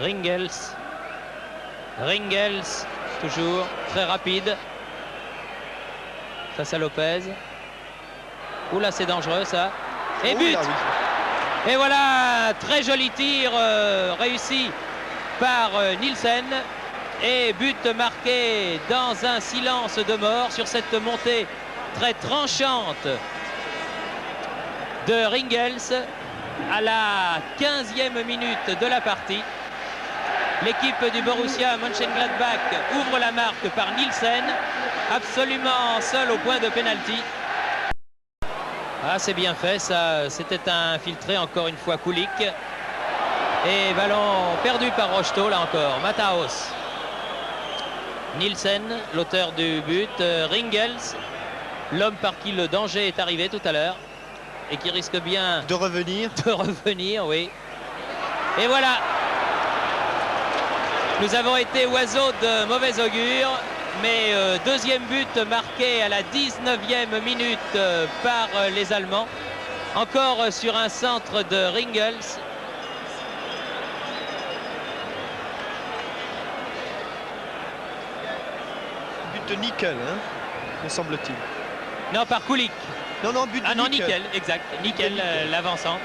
Ringels. Ringels, toujours très rapide. Face à Lopez. Oula, c'est dangereux ça. Et but. Et voilà, très joli tir réussi par Nielsen. Et but marqué dans un silence de mort sur cette montée très tranchante de Ringels à la 15e minute de la partie. L'équipe du Borussia Mönchengladbach ouvre la marque par Nielsen, absolument seul au point de pénalty. Ah, c'est bien fait, ça. C'était infiltré encore une fois Kulik. Et ballon perdu par Rocheteau, là encore. Mataos. Nielsen, l'auteur du but. Ringels, l'homme par qui le danger est arrivé tout à l'heure. Et qui risque bien de revenir. De revenir, oui. Et voilà. Nous avons été oiseaux de mauvais augure. Mais deuxième but marqué à la 19e minute par les Allemands. Encore sur un centre de Ringels. But de Nickel, hein, me semble-t-il. Non, par Kulik. Non, but de Ah non, Nickel, exact. Nickel, l'avancant.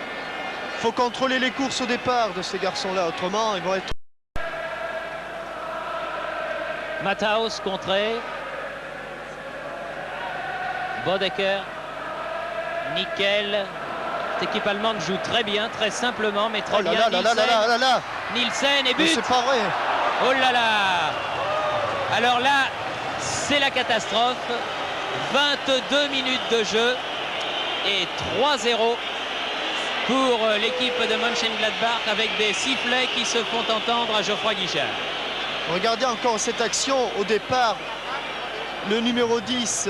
Il faut contrôler les courses au départ de ces garçons-là, autrement ils vont être... Mataos contré. Bodecker. Nickel. Cette équipe allemande joue très bien, très simplement, mais très bien. Nielsen et but. C'est pas vrai. Oh là là. Alors là, c'est la catastrophe. 22 minutes de jeu et 3-0 pour l'équipe de Mönchengladbach avec des sifflets qui se font entendre à Geoffroy Guichard. Regardez encore cette action au départ. Le numéro 10,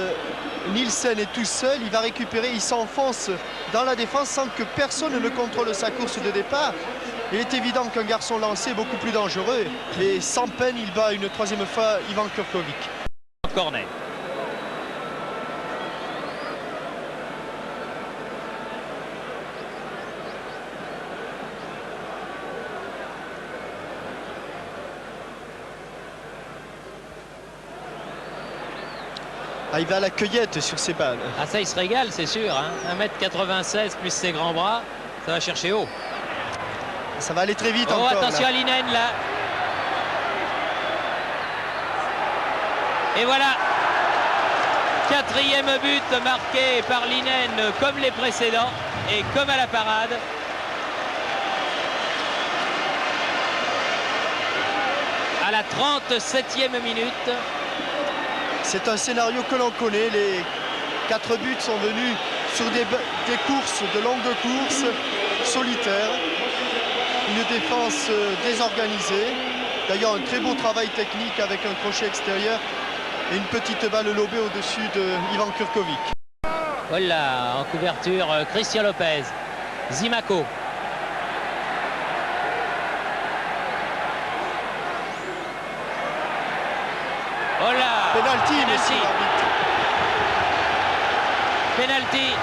Nielsen est tout seul. Il va récupérer, il s'enfonce dans la défense sans que personne ne contrôle sa course de départ. Il est évident qu'un garçon lancé est beaucoup plus dangereux. Et sans peine, il bat une troisième fois Ivan Kurkovic. Corner. Ah, il va à la cueillette sur ses balles. Ah, ça, il se régale, c'est sûr. Hein. 1m96 plus ses grands bras, ça va chercher haut. Ça va aller très vite encore. Attention là. À Linen, là. Et voilà. 4e but marqué par Linen comme les précédents et comme à la parade. À la 37e minute. C'est un scénario que l'on connaît. Les 4 buts sont venus sur des courses, de longues courses solitaires. Une défense désorganisée. D'ailleurs, un très beau travail technique avec un crochet extérieur et une petite balle lobée au-dessus de Ivan Kurkovic. Voilà, en couverture, Christian Lopez. Zimaco. Oh là! Penalty, messieurs l'arbitre. Penalty.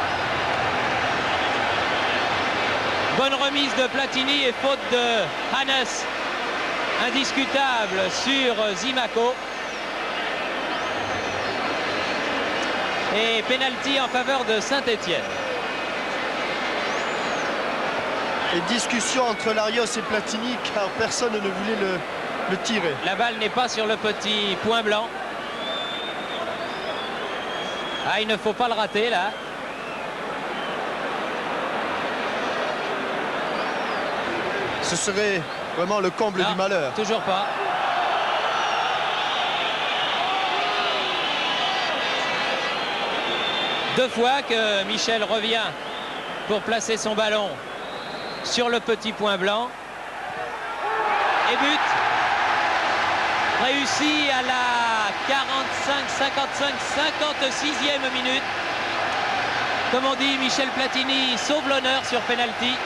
Bonne remise de Platini et faute de Hannes. Indiscutable sur Zimaco. Et penalty en faveur de Saint-Étienne. Et discussion entre Larios et Platini car personne ne voulait le tirer. La balle n'est pas sur le petit point blanc. Ah, il ne faut pas le rater là. Ce serait vraiment le comble du malheur. Toujours pas. Deux fois que Michel revient pour placer son ballon sur le petit point blanc. Et but. Réussi à la 56e minute. Comme on dit, Michel Platini sauve l'honneur sur penalty.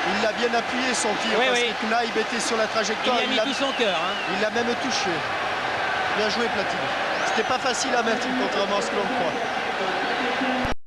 Il l'a bien appuyé son tir parce que Knaib était sur la trajectoire. Il a mis tout son cœur. Hein. Il l'a même touché. Bien joué Platini. C'était pas facile à mettre contrairement à ce que l'on croit.